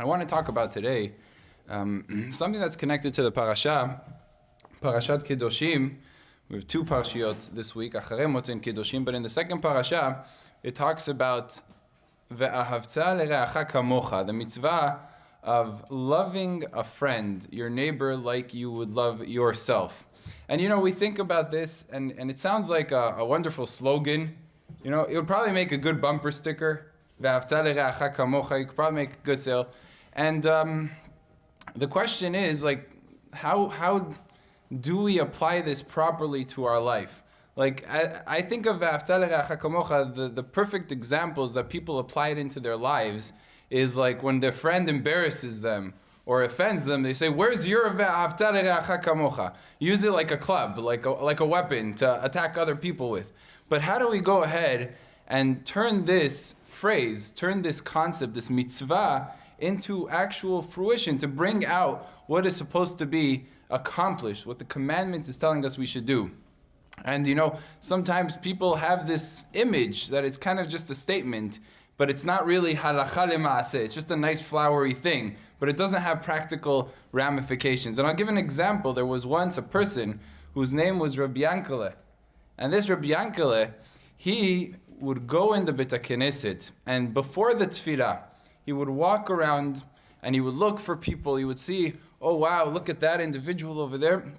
I want to talk about today something that's connected to the parasha, Parashat Kedoshim. We have two parashiyot this week, Acharei Mot and Kedoshim, but in the second parasha, it talks about Ve'ahavta lereacha kamocha, the mitzvah of loving a friend, your neighbor, like you would love yourself. And we think about this, and it sounds like a wonderful slogan. It would probably make a good bumper sticker. Ve'ahavta lereacha kamocha, you could probably make a good sale. And the question is, how do we apply this properly to our life? I think of Ve'ahavta lereacha kamocha, the perfect examples that people apply it into their lives is like when their friend embarrasses them or offends them, they say, "Where's your Ve'ahavta lereacha kamocha?" Use it like a club, like a weapon to attack other people with. But how do we go ahead and turn this phrase, turn this concept, this mitzvah, into actual fruition, to bring out what is supposed to be accomplished, what the commandment is telling us we should do? And sometimes people have this image that it's kind of just a statement, but it's not really halacha lema'aseh. It's just a nice flowery thing, but it doesn't have practical ramifications. And I'll give an example. There was once a person whose name was Rabbi Yankele. And this Rabbi Yankele, he would go in the Beit HaKnesset, and before the tefillah, he would walk around and he would look for people. He would see, oh wow, look at that individual over there.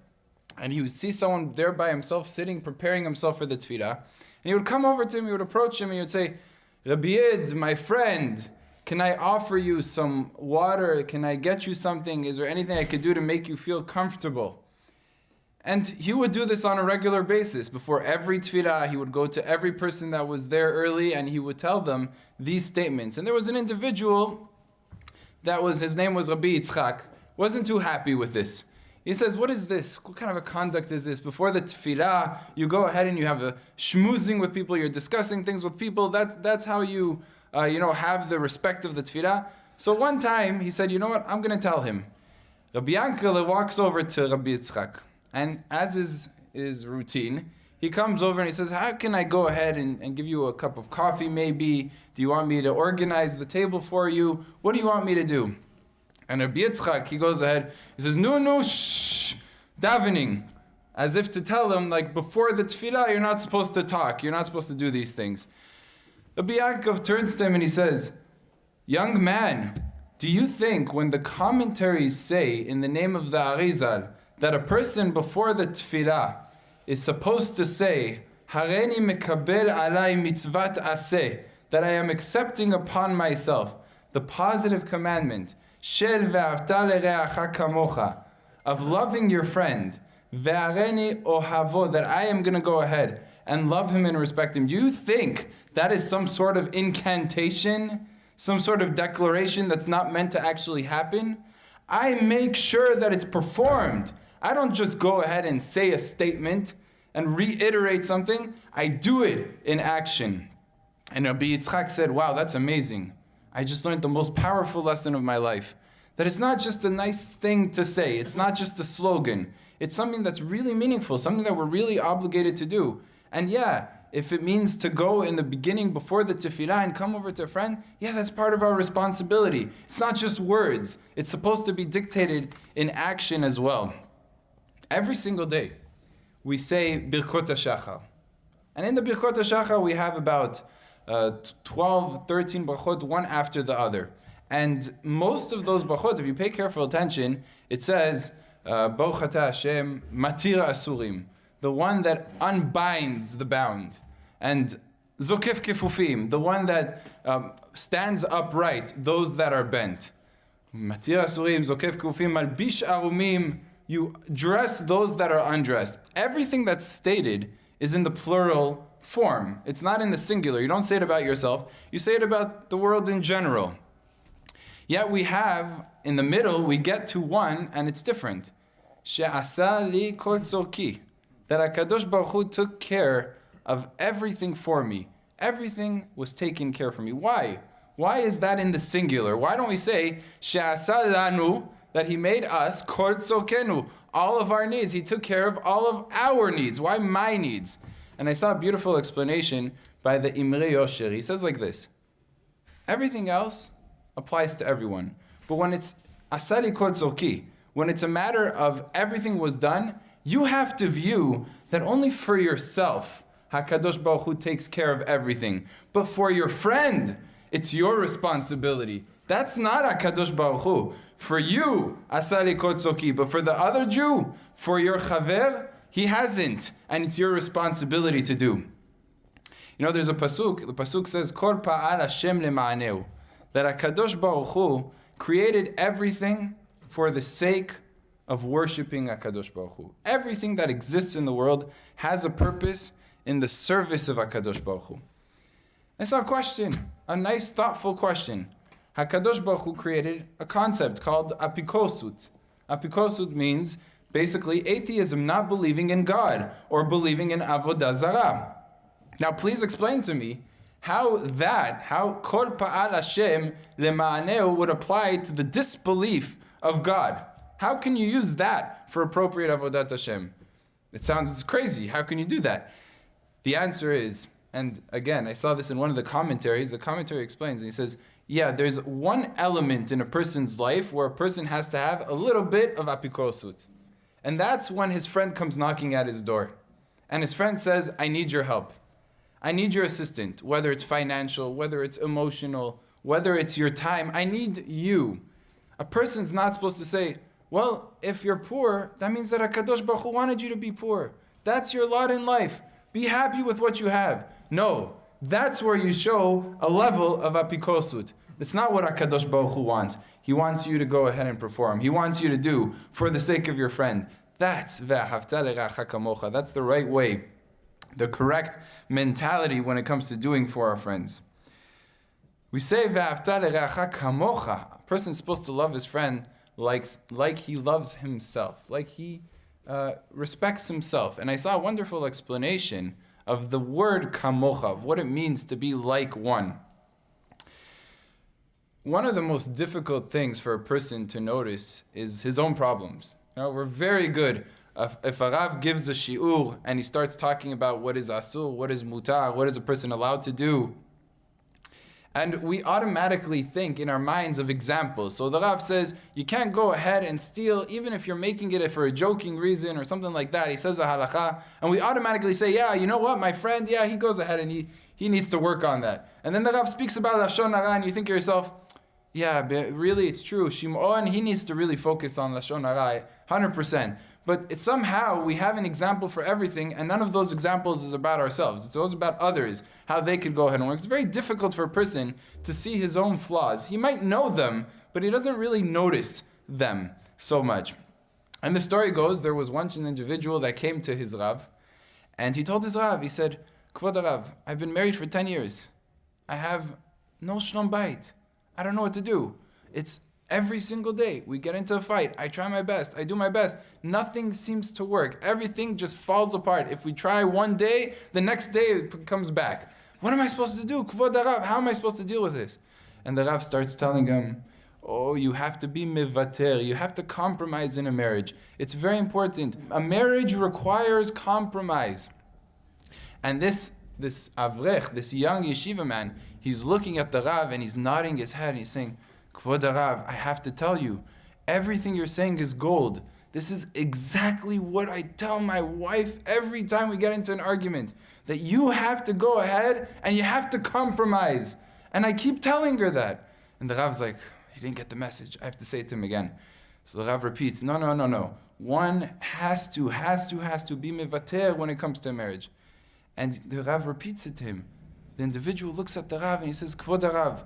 And he would see someone there by himself, sitting, preparing himself for the tefillah. And he would come over to him, he would approach him, and he would say, Rabbi Yid, my friend, can I offer you some water? Can I get you something? Is there anything I could do to make you feel comfortable? And he would do this on a regular basis. Before every tefillah, he would go to every person that was there early, and he would tell them these statements. And there was an individual his name was Rabbi Yitzchak, wasn't too happy with this. He says, what is this? What kind of a conduct is this? Before the tefillah, you go ahead and you have a schmoozing with people, you're discussing things with people. That's how you have the respect of the tefillah. So one time, he said, you know what, I'm going to tell him. Rabbi Yankele walks over to Rabbi Yitzchak, and as is his routine, he comes over and he says, how can I go ahead and give you a cup of coffee maybe? Do you want me to organize the table for you? What do you want me to do? And Rabbi Yitzchak, he goes ahead, he says, no, shh, davening. As if to tell him, before the tefillah, you're not supposed to talk. You're not supposed to do these things. Rabbi Yaakov turns to him and he says, young man, do you think when the commentaries say in the name of the Arizal that a person before the tefillah is supposed to say, Hareni mekabel alai mitzvat aseh, that I am accepting upon myself the positive commandment, Shel ve'ahavta lereacha kamocha, of loving your friend, ve'areni ohavo, that I am going to go ahead and love him and respect him. Do you think that is some sort of incantation, some sort of declaration that's not meant to actually happen? I make sure that it's performed. I don't just go ahead and say a statement and reiterate something. I do it in action. And Rabbi Yitzchak said, wow, that's amazing. I just learned the most powerful lesson of my life. That it's not just a nice thing to say. It's not just a slogan. It's something that's really meaningful, something that we're really obligated to do. And yeah, if it means to go in the beginning before the tefillah and come over to a friend, yeah, that's part of our responsibility. It's not just words. It's supposed to be dictated in action as well. Every single day, we say Birkot HaShachar. And in the Birkot HaShachar, we have about 12, 13 brachot, one after the other. And most of those brachot, if you pay careful attention, it says, Baruch Atah Hashem, Matir Asurim, the one that unbinds the bound. And Zokef Kefufim, the one that stands upright, those that are bent. Matir Asurim, Zokef Kefufim, Malbish Arumim, you dress those that are undressed. Everything that's stated is in the plural form. It's not in the singular. You don't say it about yourself. You say it about the world in general. Yet we have, in the middle, we get to one, and it's different. She'asa li kol tzorki. That HaKadosh Baruch Hu took care of everything for me. Everything was taken care for me. Why? Why is that in the singular? Why don't we say, She'asa lanu, that He made us, kol tzorkenu, all of our needs. He took care of all of our needs. Why my needs? And I saw a beautiful explanation by the Imre Yosher. He says like this: everything else applies to everyone. But But when it's asali kol tzorki, when it's a matter of everything was done, you have to view that only for yourself, HaKadosh Baruch Hu takes care of everything. But for your friend, it's your responsibility. That's not HaKadosh Baruch Hu. For you, asali kol tzorki. But for the other Jew, for your chaver, he hasn't. And it's your responsibility to do. You know, there's a pasuk. The pasuk says, Kol pa'al Hashem lema'aneu. That HaKadosh Baruch Hu created everything for the sake of worshiping HaKadosh Baruch Hu. Everything that exists in the world has a purpose in the service of HaKadosh Baruch Hu. I saw a question, a nice, thoughtful question. HaKadosh Baruch Hu created a concept called apikosut. Apikosut means basically atheism, not believing in God or believing in avodah zarah. Now, please explain to me how kol pa'al Hashem lema'aneu would apply to the disbelief of God. How can you use that for appropriate avodat Hashem? It sounds crazy. How can you do that? The answer is, and again, I saw this in one of the commentaries. The commentary explains, and he says, yeah, there's one element in a person's life where a person has to have a little bit of apikosut. And that's when his friend comes knocking at his door. And his friend says, I need your help. I need your assistance, whether it's financial, whether it's emotional, whether it's your time. I need you. A person's not supposed to say, well, if you're poor, that means that HaKadosh Baruch Hu wanted you to be poor. That's your lot in life. Be happy with what you have. No, that's where you show a level of apikosut. It's not what HaKadosh Baruch Hu wants. He wants you to go ahead and perform. He wants you to do for the sake of your friend. That's ve'ahavta l'reacha kamocha. That's the right way, the correct mentality when it comes to doing for our friends. We say ve'ahavta l'reacha kamocha. A person's supposed to love his friend like he loves himself, like he respects himself. And I saw a wonderful explanation of the word kamocha, of what it means to be like one. One of the most difficult things for a person to notice is his own problems. You know, we're very good. If a Rav gives a shi'ur and he starts talking about what is asur, what is mutar, what is a person allowed to do, and we automatically think in our minds of examples. So the Rav says, you can't go ahead and steal, even if you're making it for a joking reason or something like that. He says a halakha, and we automatically say, yeah, you know what, my friend, yeah, he goes ahead and he needs to work on that. And then the Rav speaks about Lashon Hara, and you think to yourself, yeah, but really it's true. Shimon, he needs to really focus on Lashon Hara, 100%. But it's somehow we have an example for everything, and none of those examples is about ourselves. It's always about others, how they could go ahead and work. It's very difficult for a person to see his own flaws. He might know them, but he doesn't really notice them so much. And the story goes, there was once an individual that came to his Rav, and he told his Rav, he said, Kvod Rav, I've been married for 10 years. I have no shlom bayit. I don't know what to do. It's every single day we get into a fight. I try my best. I do my best. Nothing seems to work. Everything just falls apart. If we try one day, the next day it comes back. What am I supposed to do? Kvod Rav, how am I supposed to deal with this? And the Rav starts telling him, oh, you have to be mivater. You have to compromise in a marriage. It's very important. A marriage requires compromise. And this avrech, this young yeshiva man, he's looking at the Rav and he's nodding his head and he's saying, Kvod Rav, I have to tell you, everything you're saying is gold. This is exactly what I tell my wife every time we get into an argument, that you have to go ahead and you have to compromise. And I keep telling her that. And the Rav's like, he didn't get the message. I have to say it to him again. So the Rav repeats, no. One has to be mevater when it comes to marriage. And the Rav repeats it to him. The individual looks at the Rav and he says, Kvod Rav,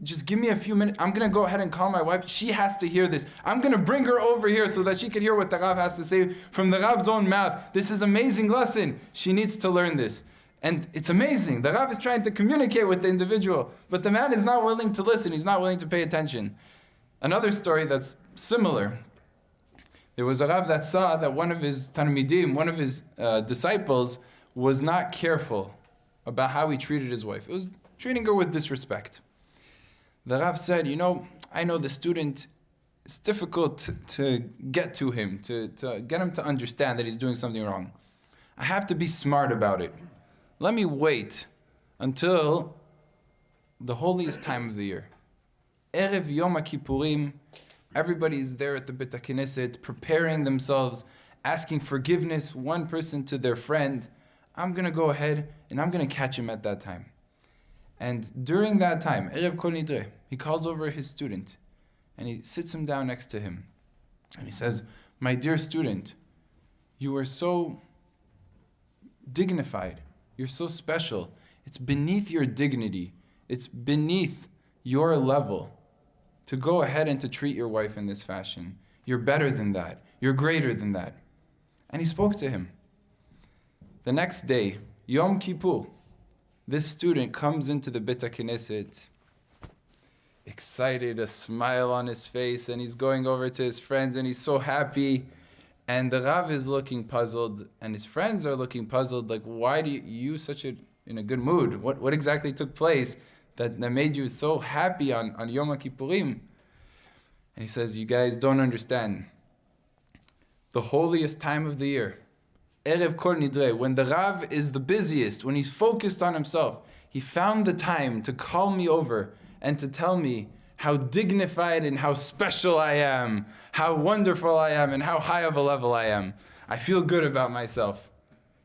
just give me a few minutes. I'm going to go ahead and call my wife. She has to hear this. I'm going to bring her over here so that she can hear what the Rav has to say from the Rav's own mouth. This is an amazing lesson. She needs to learn this. And it's amazing. The Rav is trying to communicate with the individual, but the man is not willing to listen. He's not willing to pay attention. Another story that's similar. There was a Rav that saw that one of his Talmidim, one of his disciples, was not careful about how he treated his wife. It was treating her with disrespect. The Rav said, I know the student, it's difficult to get to him, to get him to understand that he's doing something wrong. I have to be smart about it. Let me wait until the holiest time of the year. Erev Yom HaKippurim, everybody's there at the Bet HaKnesset, preparing themselves, asking forgiveness, one person to their friend. I'm going to go ahead and I'm going to catch him at that time. And during that time, Erev Kol Nidre, he calls over his student and he sits him down next to him. And he says, my dear student, you are so dignified. You're so special. It's beneath your dignity. It's beneath your level to go ahead and to treat your wife in this fashion. You're better than that. You're greater than that. And he spoke to him. The next day, Yom Kippur, this student comes into the Bet HaKnesset, excited, a smile on his face, and he's going over to his friends, and he's so happy. And the Rav is looking puzzled, and his friends are looking puzzled, like, why do you such in a good mood? What exactly took place that made you so happy on Yom HaKippurim? And he says, you guys don't understand. The holiest time of the year, Erev Kol Nidre, when the Rav is the busiest, when he's focused on himself, he found the time to call me over and to tell me how dignified and how special I am, how wonderful I am, and how high of a level I am. I feel good about myself.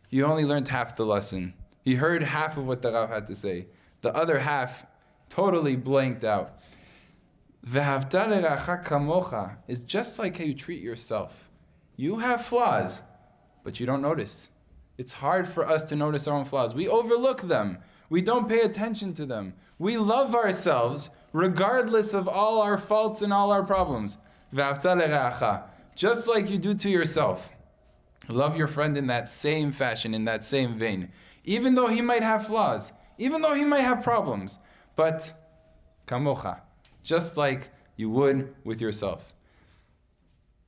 He only learned half the lesson. He heard half of what the Rav had to say. The other half totally blanked out. Ve'ahavta le'reacha kamocha is just like how you treat yourself. You have flaws, but you don't notice. It's hard for us to notice our own flaws. We overlook them. We don't pay attention to them. We love ourselves regardless of all our faults and all our problems. Ve'ahavta le'reacha, just like you do to yourself. Love your friend in that same fashion, in that same vein. Even though he might have flaws, even though he might have problems, but kamocha, just like you would with yourself.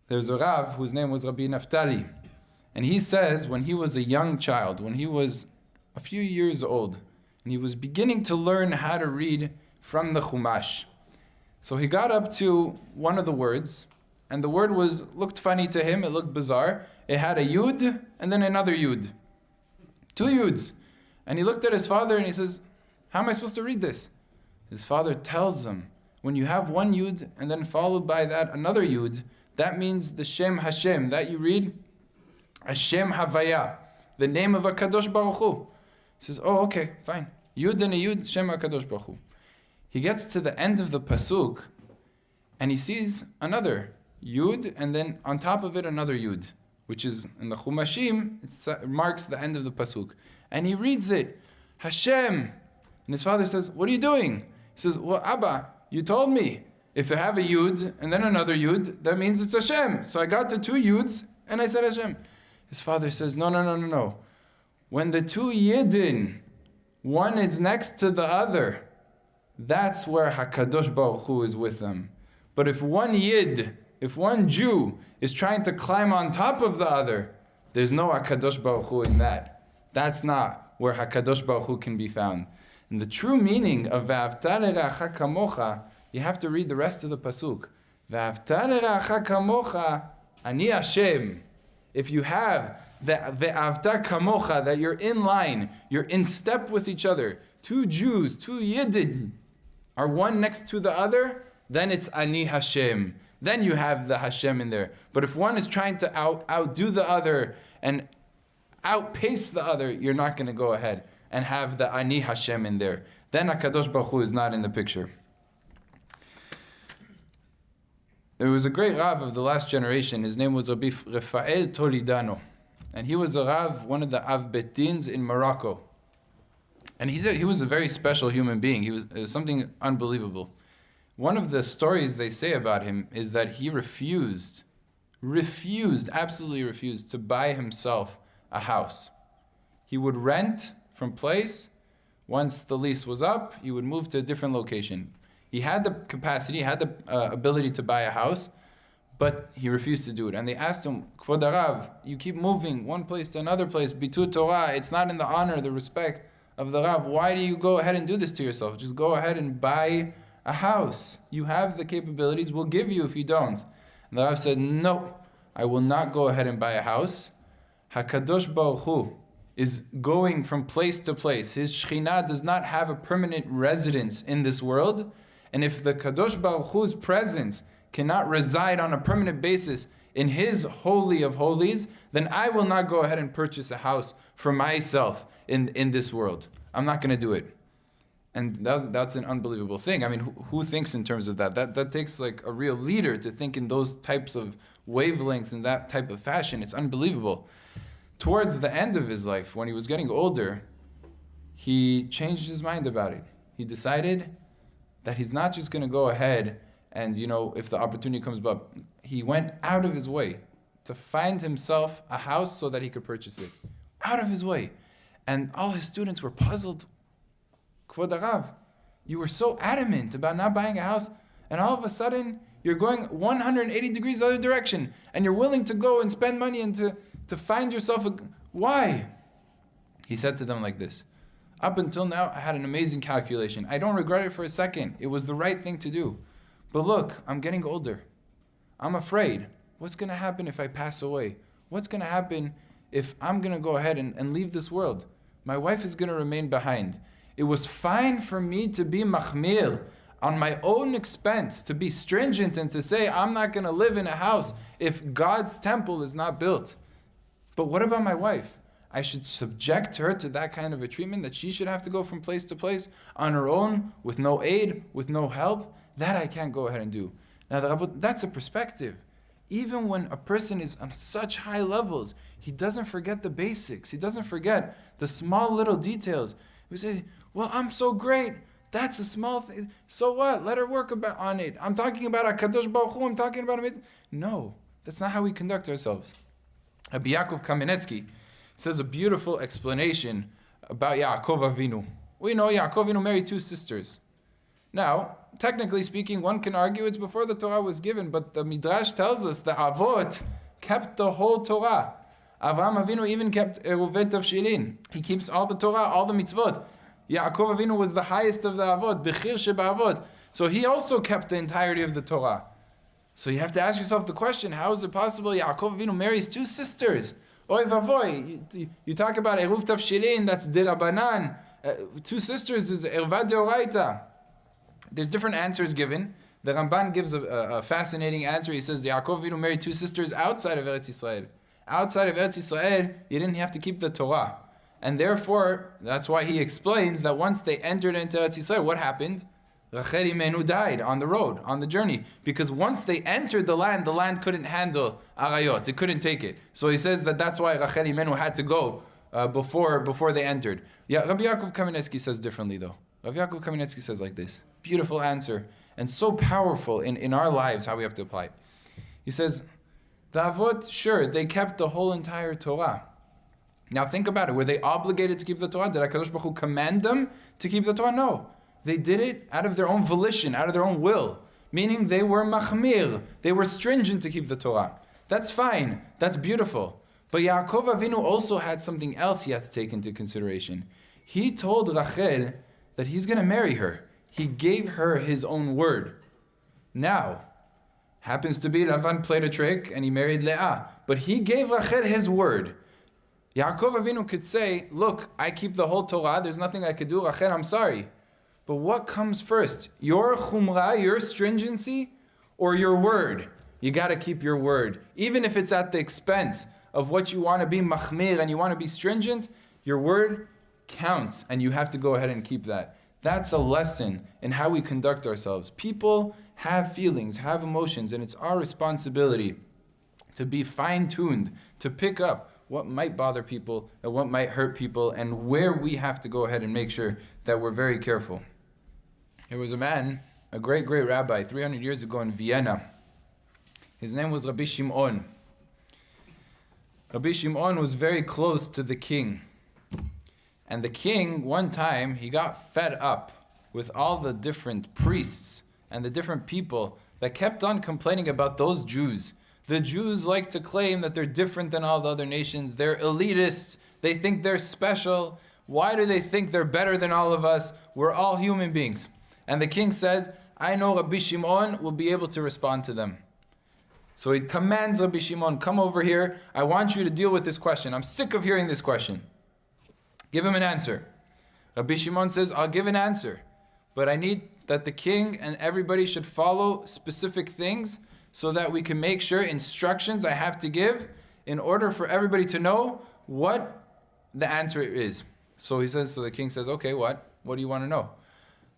There's a Rav whose name was Rabbi Naftali, and he says when he was a young child, when he was a few years old, and he was beginning to learn how to read from the Chumash. So he got up to one of the words, and the word looked funny to him, it looked bizarre. It had a yud and then another yud. Two yuds. And he looked at his father and he says, how am I supposed to read this? His father tells him, when you have one yud and then followed by that another yud, that means the Shem Hashem, that you read Hashem Havaya, the name of HaKadosh Baruch Hu. He says, oh, okay, fine. Yud and a yud, Shem HaKadosh Baruch Hu. He gets to the end of the pasuk and he sees another yud and then on top of it another yud, which is in the Chumashim, it marks the end of the pasuk. And he reads it, Hashem. And his father says, what are you doing? He says, well, Abba, you told me if you have a yud and then another yud, that means it's Hashem. So I got to two yuds and I said Hashem. His father says, no. When the two yidin, one is next to the other, that's where HaKadosh Baruch Hu is with them. But if one yid, if one Jew is trying to climb on top of the other, there's no HaKadosh Baruch Hu in that. That's not where HaKadosh Baruch Hu can be found. And the true meaning of Ve'ahavta le'reacha kamocha, you have to read the rest of the pasuk. Ve'ahavta le'reacha kamocha, ani Hashem. If you have the Ve'ahavta kamocha, that you're in line, you're in step with each other, two Jews, two Yidden, are one next to the other, then it's ani Hashem. Then you have the Hashem in there. But if one is trying to outdo the other and outpace the other, you're not going to go ahead and have the Ani Hashem in there. Then HaKadosh Baruch Hu is not in the picture. There was a great Rav of the last generation. His name was Rabbi Rafael Toledano. And he was a Rav, one of the Av Betins in Morocco. And he was a very special human being. He was something unbelievable. One of the stories they say about him is that he absolutely refused to buy himself a house. He would rent from place. Once the lease was up, he would move to a different location. He had the capacity, had the ability to buy a house, but he refused to do it. And they asked him, Kvod Rav, you keep moving one place to another place, Bitur Torah, it's not in the honor, the respect of the Rav. Why do you go ahead and do this to yourself? Just go ahead and buy a house. You have the capabilities, we'll give you if you don't. And the Rav said, no, I will not go ahead and buy a house. HaKadosh Baruch Hu is going from place to place. His Shekhinah does not have a permanent residence in this world, And if the Kadosh Baruch Hu's presence cannot reside on a permanent basis in His Holy of Holies, then I will not go ahead and purchase a house for myself in this world. I'm not going to do it. And that's an unbelievable thing. I mean, who thinks in terms of that? That takes like a real leader to think in those types of wavelengths and that type of fashion. It's unbelievable. Towards the end of his life, when he was getting older, he changed his mind about it. He decided that he's not just going to go ahead and, if the opportunity comes up, he went out of his way to find himself a house so that he could purchase it. Out of his way. And all his students were puzzled. Kvod Harav, you were so adamant about not buying a house, and all of a sudden, you're going 180 degrees the other direction, and you're willing to go and spend money and to find yourself Why? He said to them like this, up until now, I had an amazing calculation. I don't regret it for a second. It was the right thing to do. But look, I'm getting older. I'm afraid. What's going to happen if I pass away? What's going to happen if I'm going to go ahead and leave this world? My wife is going to remain behind. It was fine for me to be machmir on my own expense, to be stringent and to say, I'm not going to live in a house if God's temple is not built. But what about my wife? I should subject her to that kind of a treatment, that she should have to go from place to place on her own, with no aid, with no help? That I can't go ahead and do. Now, that's a perspective. Even when a person is on such high levels, he doesn't forget the basics. He doesn't forget the small little details. We say, well, I'm so great. That's a small thing. So what? Let her work on it. I'm talking about HaKadosh Baruch Hu. I'm talking about Him. No, that's not how we conduct ourselves. Rabbi Yaakov Kamenetsky says a beautiful explanation about Yaakov Avinu. We know Yaakov Avinu married two sisters. Now, technically speaking, one can argue it's before the Torah was given, but the Midrash tells us that Avot kept the whole Torah. Avraham Avinu even kept Eruvei Tavshilin. He keeps all the Torah, all the mitzvot. Yaakov Avinu was the highest of the Avot, Bechir Sheba Avot. So he also kept the entirety of the Torah. So you have to ask yourself the question, how is it possible Yaakov Avinu marries two sisters? Oy vavoy, you talk about Eruv Tavshilin, that's Dirabanan. Two sisters is Erva Deoraita. There's different answers given. The Ramban gives a fascinating answer. He says Yaakov Avinu married two sisters outside of Eretz Yisrael. Outside of Eretz Yisrael, you didn't have to keep the Torah. And therefore, that's why he explains that once they entered into Eretz Yisrael, what happened? Rachel Imenu died on the road, on the journey. Because once they entered the land couldn't handle Arayot. It couldn't take it. So he says that's why Rachel Imenu had to go before they entered. Yeah, Rabbi Yaakov Kamenetsky says differently though. Rabbi Yaakov Kamenetsky says like this. Beautiful answer. And so powerful in our lives how we have to apply it. He says, the Avot, sure, they kept the whole entire Torah. Now think about it. Were they obligated to keep the Torah? Did HaKadosh Baruch Hu command them to keep the Torah? No. They did it out of their own volition, out of their own will. Meaning they were machmir. They were stringent to keep the Torah. That's fine. That's beautiful. But Yaakov Avinu also had something else he had to take into consideration. He told Rachel that he's going to marry her. He gave her his own word. Now, happens to be Lavan played a trick and he married Leah. But he gave Rachel his word. Yaakov Avinu could say, look, I keep the whole Torah, there's nothing I could do, Rachel, I'm sorry. But what comes first? Your chumrah, your stringency, or your word? You got to keep your word. Even if it's at the expense of what you want to be machmir and you want to be stringent, your word counts and you have to go ahead and keep that. That's a lesson in how we conduct ourselves. People have feelings, have emotions, and it's our responsibility to be fine-tuned, to pick up what might bother people and what might hurt people, and where we have to go ahead and make sure that we're very careful. There was a man, a great, great rabbi, 300 years ago in Vienna. His name was Rabbi Shimon. Rabbi Shimon was very close to the king. And the king, one time, he got fed up with all the different priests and the different people that kept on complaining about those Jews. The Jews like to claim that they're different than all the other nations. They're elitists. They think they're special. Why do they think they're better than all of us? We're all human beings. And the king said, I know Rabbi Shimon will be able to respond to them. So he commands Rabbi Shimon, come over here. I want you to deal with this question. I'm sick of hearing this question. Give him an answer. Rabbi Shimon says, I'll give an answer, but I need that the king and everybody should follow specific things so that we can make sure instructions I have to give in order for everybody to know what the answer is. So the king says, okay, what do you want to know?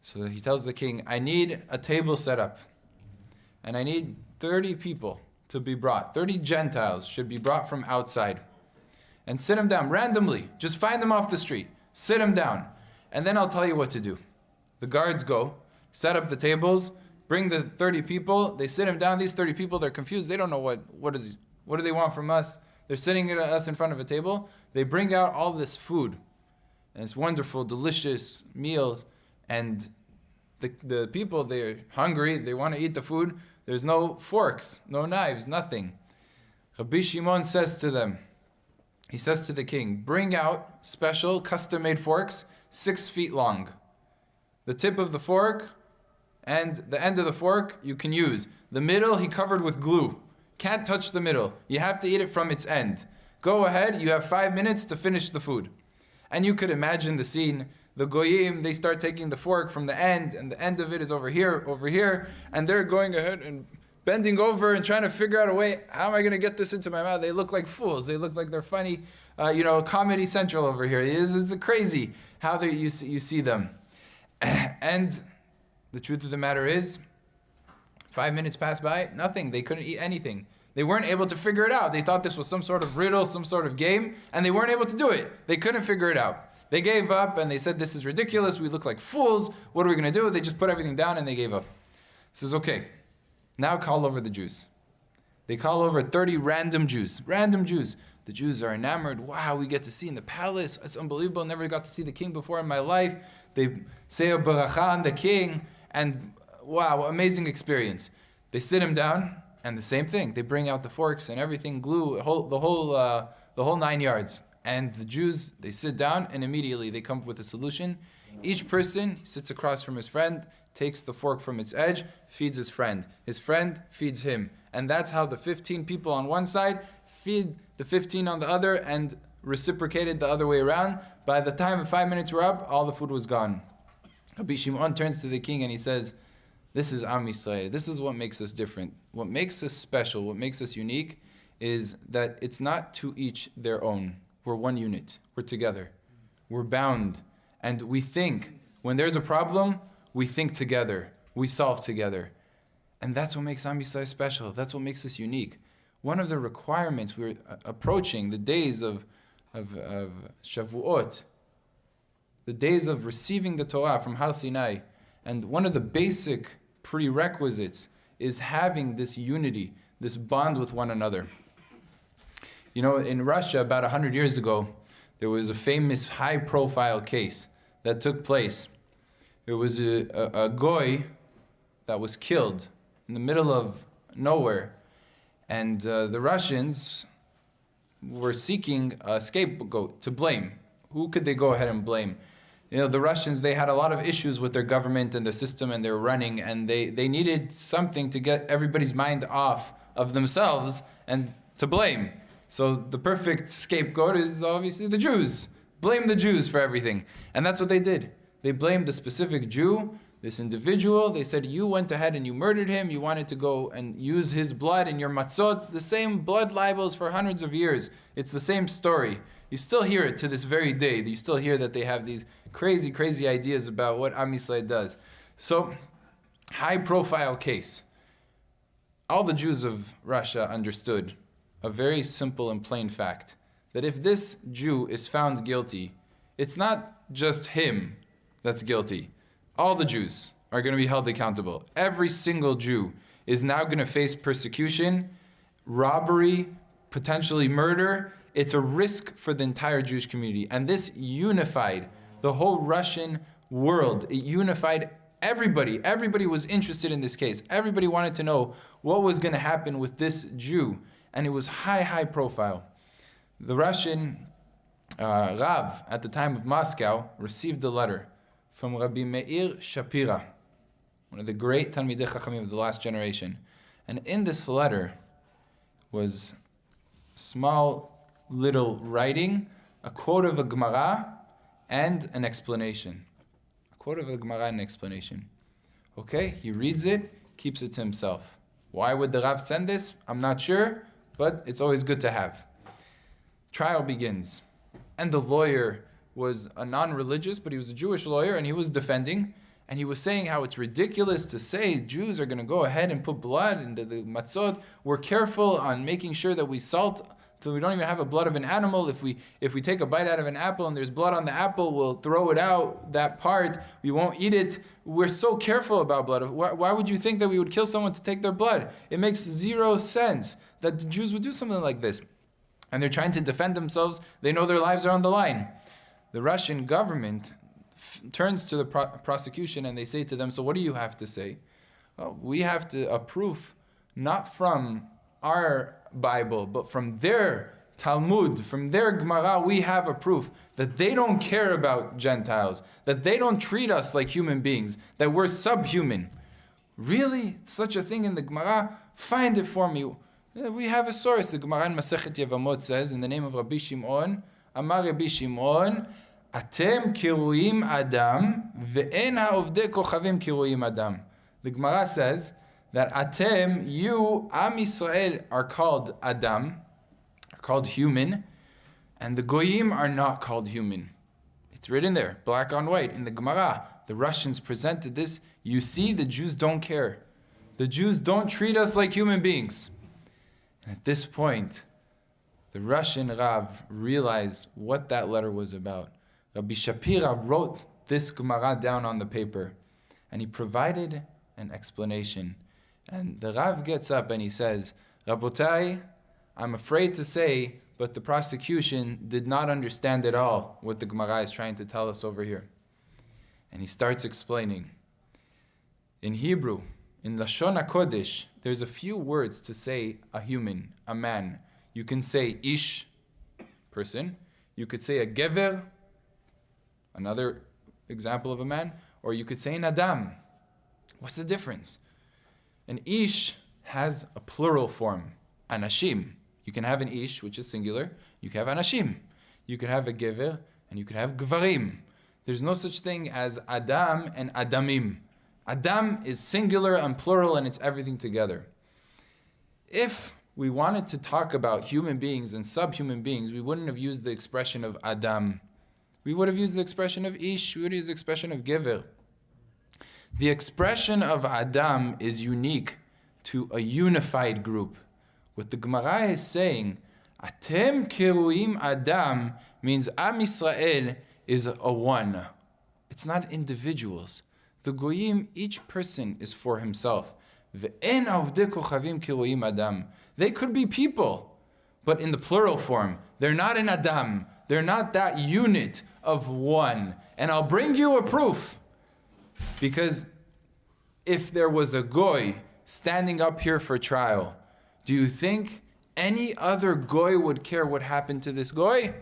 So he tells the king, I need a table set up. And I need 30 people to be brought. 30 Gentiles should be brought from outside. And sit them down randomly. Just find them off the street. Sit them down. And then I'll tell you what to do. The guards go, set up the tables, bring the 30 people. They sit them down. These 30 people, they're confused. They don't know what do they want from us. They're sitting us in front of a table. They bring out all this food. And it's wonderful, delicious meals. And the people, they're hungry. They want to eat the food. There's no forks, no knives, nothing. Rabbi Shimon says to them, he says to the king, bring out special custom-made forks, 6 feet long. The tip of the fork and the end of the fork you can use. The middle he covered with glue. Can't touch the middle. You have to eat it from its end. Go ahead, you have 5 minutes to finish the food. And you could imagine the scene. The goyim, they start taking the fork from the end, and the end of it is over here, and they're going ahead and bending over and trying to figure out a way, how am I going to get this into my mouth? They look like fools. They look like they're funny, Comedy Central over here. It's crazy how you see them. And the truth of the matter is, 5 minutes passed by, nothing. They couldn't eat anything. They weren't able to figure it out. They thought this was some sort of riddle, some sort of game, and they weren't able to do it. They couldn't figure it out. They gave up and they said, this is ridiculous. We look like fools. What are we going to do? They just put everything down and they gave up. He says, okay, now call over the Jews. They call over 30 random Jews. The Jews are enamored. Wow, we get to see in the palace. It's unbelievable. Never got to see the king before in my life. They say a baracha on the king. And wow, amazing experience. They sit him down and the same thing. They bring out the forks and everything, glue, the whole 9 yards. And the Jews, they sit down and immediately they come up with a solution. Each person sits across from his friend, takes the fork from its edge, feeds his friend. His friend feeds him. And that's how the 15 people on one side feed the 15 on the other and reciprocated the other way around. By the time the 5 minutes were up, all the food was gone. Rabbi Shimon turns to the king and he says, this is Am Yisrael. This is what makes us different. What makes us special, what makes us unique is that it's not to each their own. We're one unit. We're together. We're bound. And we think, when there's a problem, we think together. We solve together. And that's what makes Am Yisrael special. That's what makes us unique. One of the requirements, we're approaching the days of Shavuot, the days of receiving the Torah from Har Sinai. And one of the basic prerequisites is having this unity, this bond with one another. You know, in Russia, about 100 years ago, there was a famous high-profile case that took place. It was a goy that was killed in the middle of nowhere. And the Russians were seeking a scapegoat to blame. Who could they go ahead and blame? You know, the Russians, they had a lot of issues with their government and their system and their running, and they needed something to get everybody's mind off of themselves and to blame. So the perfect scapegoat is obviously the Jews. Blame the Jews for everything. And that's what they did. They blamed a specific Jew, this individual. They said, you went ahead and you murdered him. You wanted to go and use his blood in your matzot. The same blood libels for hundreds of years. It's the same story. You still hear it to this very day. You still hear that they have these crazy, crazy ideas about what Am Yisrael does. So, high-profile case. All the Jews of Russia understood a very simple and plain fact, that if this Jew is found guilty, it's not just him that's guilty. All the Jews are going to be held accountable. Every single Jew is now going to face persecution, robbery, potentially murder. It's a risk for the entire Jewish community. And this unified the whole Russian world. It unified everybody. Everybody was interested in this case. Everybody wanted to know what was going to happen with this Jew. And it was high profile. The Russian Rav at the time of Moscow received a letter from Rabbi Meir Shapira, one of the great Talmidei Chachamim of the last generation. And in this letter was small little writing, a quote of a Gemara and an explanation. A quote of a Gemara and an explanation. Okay, he reads it, keeps it to himself. Why would the Rav send this? I'm not sure, but it's always good to have. Trial begins. And the lawyer was a non-religious, but he was a Jewish lawyer, and he was defending. And he was saying how it's ridiculous to say Jews are going to go ahead and put blood into the matzot. We're careful on making sure that we salt till we don't even have a blood of an animal. If we take a bite out of an apple and there's blood on the apple, we'll throw it out, that part. We won't eat it. We're so careful about blood. Why would you think that we would kill someone to take their blood? It makes zero sense that the Jews would do something like this. And they're trying to defend themselves. They know their lives are on the line. The Russian government turns to the prosecution and they say to them, so what do you have to say? Well, we have a proof not from our Bible, but from their Talmud, from their Gemara. We have a proof that they don't care about Gentiles, that they don't treat us like human beings, that we're subhuman. Really? Such a thing in the Gemara? Find it for me. We have a source. The Gemara in Masechet Yevamot says, in the name of Rabbi Shimon, Amar Rabbi Shimon, Atem kiruim Adam, ve'en ha'ovdei kochavim kiruim Adam. The Gemara says that Atem, you, Am Yisrael, are called Adam, are called human, and the Goyim are not called human. It's written there, black on white, in the Gemara. The Russians presented this. You see, the Jews don't care. The Jews don't treat us like human beings. And at this point, the Russian Rav realized what that letter was about. Rabbi Shapira wrote this Gemara down on the paper, and he provided an explanation. And the Rav gets up and he says, Rabotai, I'm afraid to say, but the prosecution did not understand at all what the Gemara is trying to tell us over here. And he starts explaining. In Hebrew, in Lashon HaKodesh, there's a few words to say a human, a man. You can say ish, person. You could say a gever, another example of a man. Or you could say an adam. What's the difference? An ish has a plural form, anashim. You can have an ish, which is singular. You can have anashim. You can have a gever, and you can have gvarim. There's no such thing as adam and adamim. Adam is singular and plural, and it's everything together. If we wanted to talk about human beings and subhuman beings, we wouldn't have used the expression of Adam. We would have used the expression of Ish. We would have used the expression of Gever. The expression of Adam is unique to a unified group. What the Gemara is saying, Atem kiruim Adam, means Am Yisrael is a one. It's not individuals. The Goyim, each person is for himself. Ve'en avdei kochavim kiruim Adam. They could be people, but in the plural form. They're not an Adam. They're not that unit of one. And I'll bring you a proof. Because if there was a Goy standing up here for trial, do you think any other Goy would care what happened to this Goy?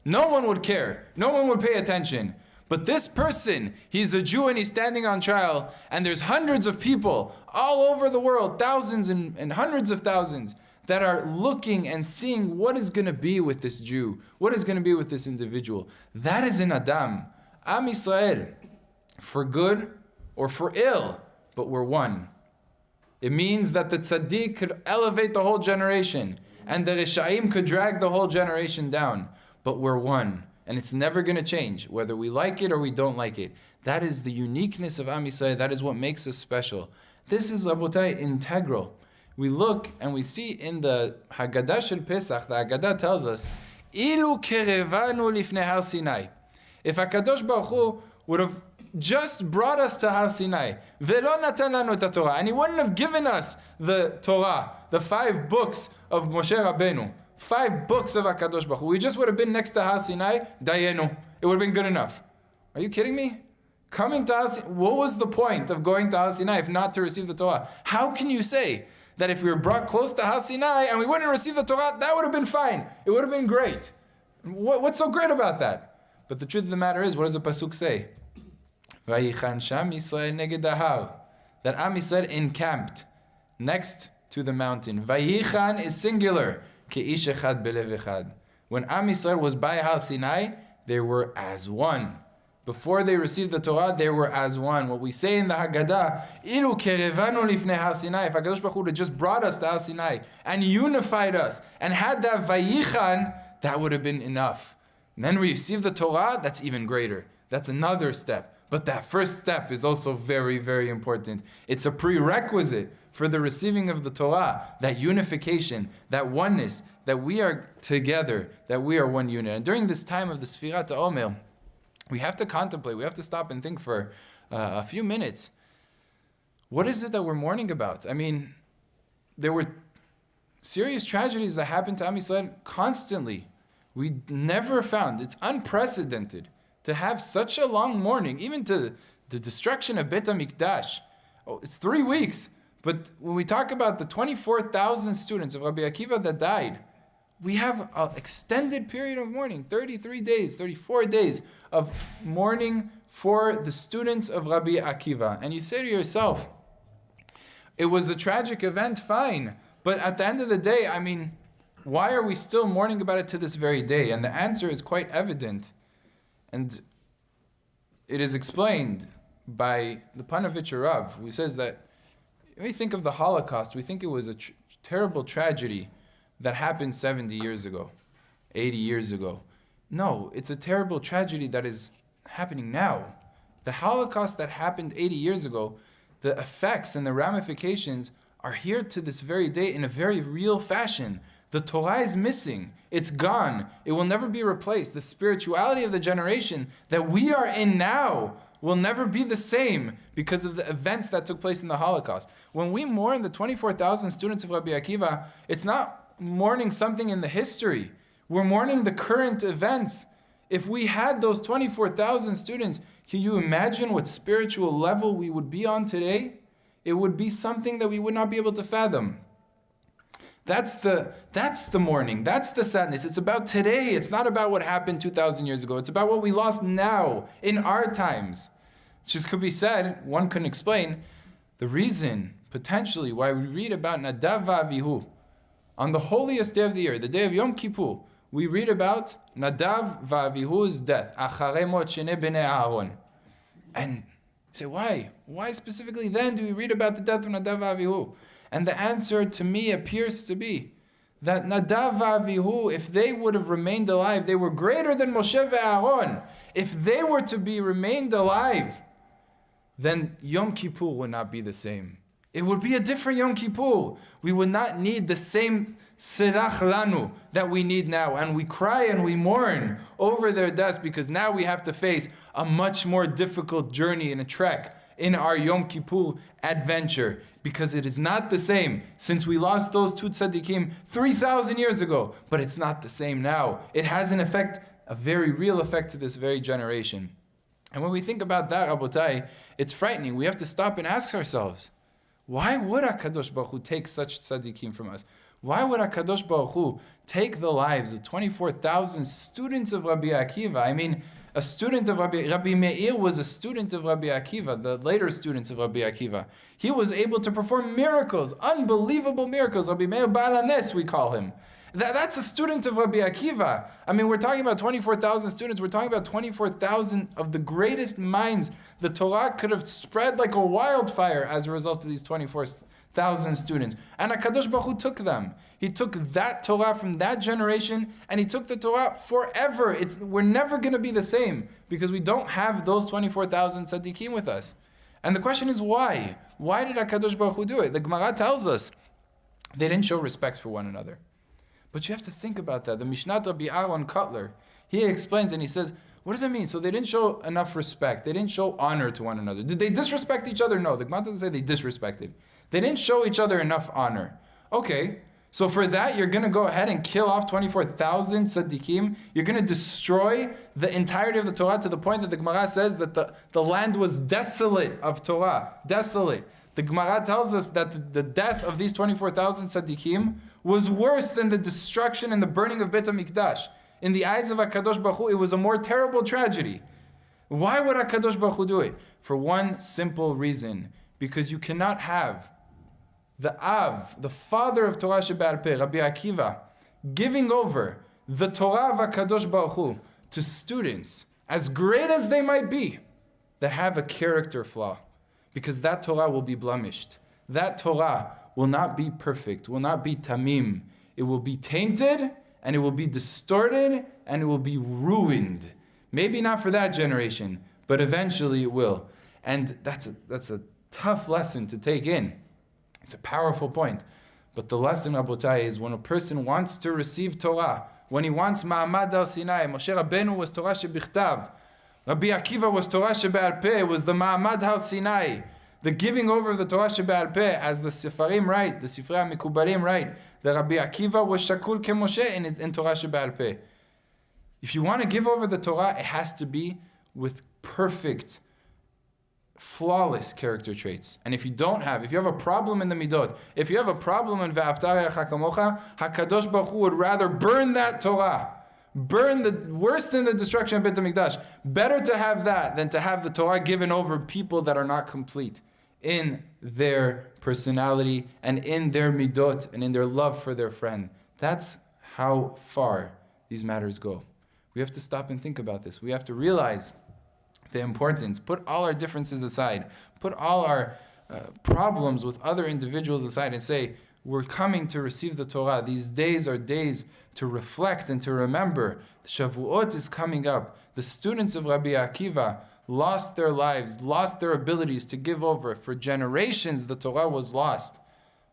No one would care. No one would pay attention. But this person, he's a Jew and he's standing on trial, and there's hundreds of people all over the world, thousands and hundreds of thousands, that are looking and seeing what is going to be with this Jew, what is going to be with this individual. That is an Adam, Am Yisrael, for good or for ill, but we're one. It means that the tzaddik could elevate the whole generation, and the Rishaim could drag the whole generation down, but we're one. And it's never going to change, whether we like it or we don't like it. That is the uniqueness of Am Yisrael. That is what makes us special. This is, Rabotai, integral. We look and we see in the Haggadah Shel Pesach, the Haggadah tells us, Ilu kerevanu lifnei Har Sinai. If HaKadosh Baruch Hu would have just brought us to Har Sinai, velo natan lanu et Torah, and He wouldn't have given us the Torah, the 5 books of Moshe Rabbeinu, 5 books of HaKadosh Baruch Hu. We just would have been next to Har Sinai, dayenu. It would have been good enough. Are you kidding me? Coming to Har Sinai, what was the point of going to Har Sinai if not to receive the Torah? How can you say that if we were brought close to Har Sinai and we wouldn't receive the Torah, that would have been fine? It would have been great. What's so great about that? But the truth of the matter is, what does the Pasuk say? Vayichan sham Yisrael neged ahar. That Am Yisrael encamped next to the mountain. Vayichan is singular. Ke'ish echad belev echad. When Am Yisrael was by Har Sinai, they were as one. Before they received the Torah, they were as one. What we say in the Haggadah, Ilu kerevanu lifnei Har Sinai, if HaKadosh Baruch Hu had just brought us to Har Sinai and unified us and had that Vayichan, that would have been enough. And then we receive the Torah, that's even greater. That's another step. But that first step is also very, very important. It's a prerequisite for the receiving of the Torah, that unification, that oneness, that we are together, that we are one unit. And during this time of the Sfirat HaOmer, we have to contemplate, we have to stop and think for a few minutes. What is it that we're mourning about? I mean, there were serious tragedies that happened to Am Yisrael constantly. We never found, it's unprecedented to have such a long mourning, even to the destruction of Beit HaMikdash. Oh, it's 3 weeks. But when we talk about the 24,000 students of Rabbi Akiva that died, we have an extended period of mourning, 33 days, 34 days of mourning for the students of Rabbi Akiva. And you say to yourself, it was a tragic event, fine. But at the end of the day, I mean, why are we still mourning about it to this very day? And the answer is quite evident. And it is explained by the Panovitcher Rav, who says that when we think of the Holocaust, we think it was a terrible tragedy that happened 70 years ago, 80 years ago. No, it's a terrible tragedy that is happening now. The Holocaust that happened 80 years ago, the effects and the ramifications are here to this very day in a very real fashion. The Torah is missing. It's gone. It will never be replaced. The spirituality of the generation that we are in now will never be the same because of the events that took place in the Holocaust. When we mourn the 24,000 students of Rabbi Akiva, it's not mourning something in the history. We're mourning the current events. If we had those 24,000 students, can you imagine what spiritual level we would be on today? It would be something that we would not be able to fathom. That's the mourning. That's the sadness. It's about today. It's not about what happened 2,000 years ago. It's about what we lost now, in our times. It just could be said, one can explain, the reason, potentially, why we read about Nadav v'Avihu. On the holiest day of the year, the day of Yom Kippur, we read about Nadav v'Avihu's death. Acharei mot shnei bnei Aaron. And you say, why? Why specifically then do we read about the death of Nadav v'Avihu? And the answer to me appears to be that Nadav v'Avihu, if they would have remained alive, they were greater than Moshe v'Aaron. If they were to be remained alive, then Yom Kippur would not be the same. It would be a different Yom Kippur. We would not need the same Sirach Lanu that we need now. And we cry and we mourn over their deaths because now we have to face a much more difficult journey and a trek in our Yom Kippur adventure. Because it is not the same since we lost those two tzaddikim 3,000 years ago. But it's not the same now. It has an effect, a very real effect to this very generation. And when we think about that, Rabotai, it's frightening. We have to stop and ask ourselves, why would HaKadosh Baruch Hu take such tzaddikim from us? Why would HaKadosh Baruch Hu take the lives of 24,000 students of Rabbi Akiva? I mean, a student of Rabbi Meir was a student of Rabbi Akiva, the later students of Rabbi Akiva. He was able to perform miracles, unbelievable miracles. Rabbi Meir Baal HaNes, we call him. That's a student of Rabbi Akiva. I mean, we're talking about 24,000 students. We're talking about 24,000 of the greatest minds. The Torah could have spread like a wildfire as a result of these 24,000 students. And HaKadosh Baruch Hu took them. He took that Torah from that generation, and He took the Torah forever. We're never going to be the same because we don't have those 24,000 tzaddikim with us. And the question is why? Why did HaKadosh Baruch Hu do it? The Gemara tells us they didn't show respect for one another. But you have to think about that. The Mishnat Rabbi Aaron Kotler, he explains and he says, what does it mean? So they didn't show enough respect. They didn't show honor to one another. Did they disrespect each other? No, the Gemara doesn't say they disrespected. They didn't show each other enough honor. Okay, so for that, you're going to go ahead and kill off 24,000 tzaddikim. You're going to destroy the entirety of the Torah to the point that the Gemara says that the land was desolate of Torah. Desolate. The Gemara tells us that the death of these 24,000 tzaddikim was worse than the destruction and the burning of Beit HaMikdash. In the eyes of HaKadosh Baruch Hu, it was a more terrible tragedy. Why would HaKadosh Baruch Hu do it? For one simple reason. Because you cannot have the Av, the father of Torah Shebe'al Peh, Rabbi Akiva, giving over the Torah of HaKadosh Baruch Hu to students as great as they might be, that have a character flaw, because that Torah will be blemished. That Torah will not be perfect, will not be tamim. It will be tainted, and it will be distorted, and it will be ruined. Maybe not for that generation, but eventually it will. And that's a tough lesson to take in. It's a powerful point. But the lesson, Rabotai, is when a person wants to receive Torah, when he wants Ma'amad al Sinai, Moshe Rabbeinu was Torah shebichtav, Rabbi Akiva was Torah shebe'al peh, was the Ma'amad al Sinai, the giving over of the Torah shebe'al peh, as the Sefarim write, the Sifrei HaMikubalim write, that Rabbi Akiva was Shakul ke Moshe in Torah shebe'al peh. If you want to give over the Torah, it has to be with perfect, flawless character traits. And if you have a problem in the midot, if you have a problem in Ve'ahavta L'reacha kamocha, HaKadosh Baruch Hu would rather burn that Torah, burn worse than the destruction of Beit HaMikdash. Better to have that than to have the Torah given over people that are not complete in their personality and in their midot and in their love for their friend. That's how far these matters go. We have to stop and think about this. We have to realize the importance. Put all our differences aside. Put all our problems with other individuals aside and say, we're coming to receive the Torah. These days are days to reflect and to remember. The Shavuot is coming up. The students of Rabbi Akiva lost their lives, lost their abilities to give over. For generations, the Torah was lost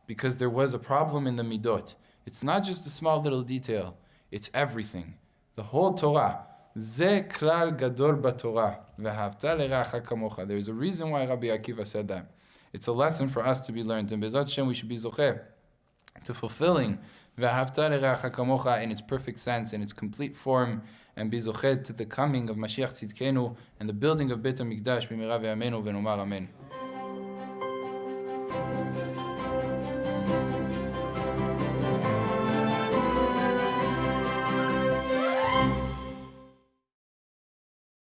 because there was a problem in the midot. It's not just a small little detail. It's everything. The whole Torah. Ze klal gadol b'Torah, ve'ahavta l'reacha kamocha. There's a reason why Rabbi Akiva said that. It's a lesson for us to be learned. And Be'ezrat Hashem, we should be zocheh to fulfilling ve'ahavta l'reacha kamocha in its perfect sense, in its complete form, and be zocheh to the coming of Mashiach Tzidkenu and the building of Beit HaMikdash b'mira ve'amenu v'nomar amen.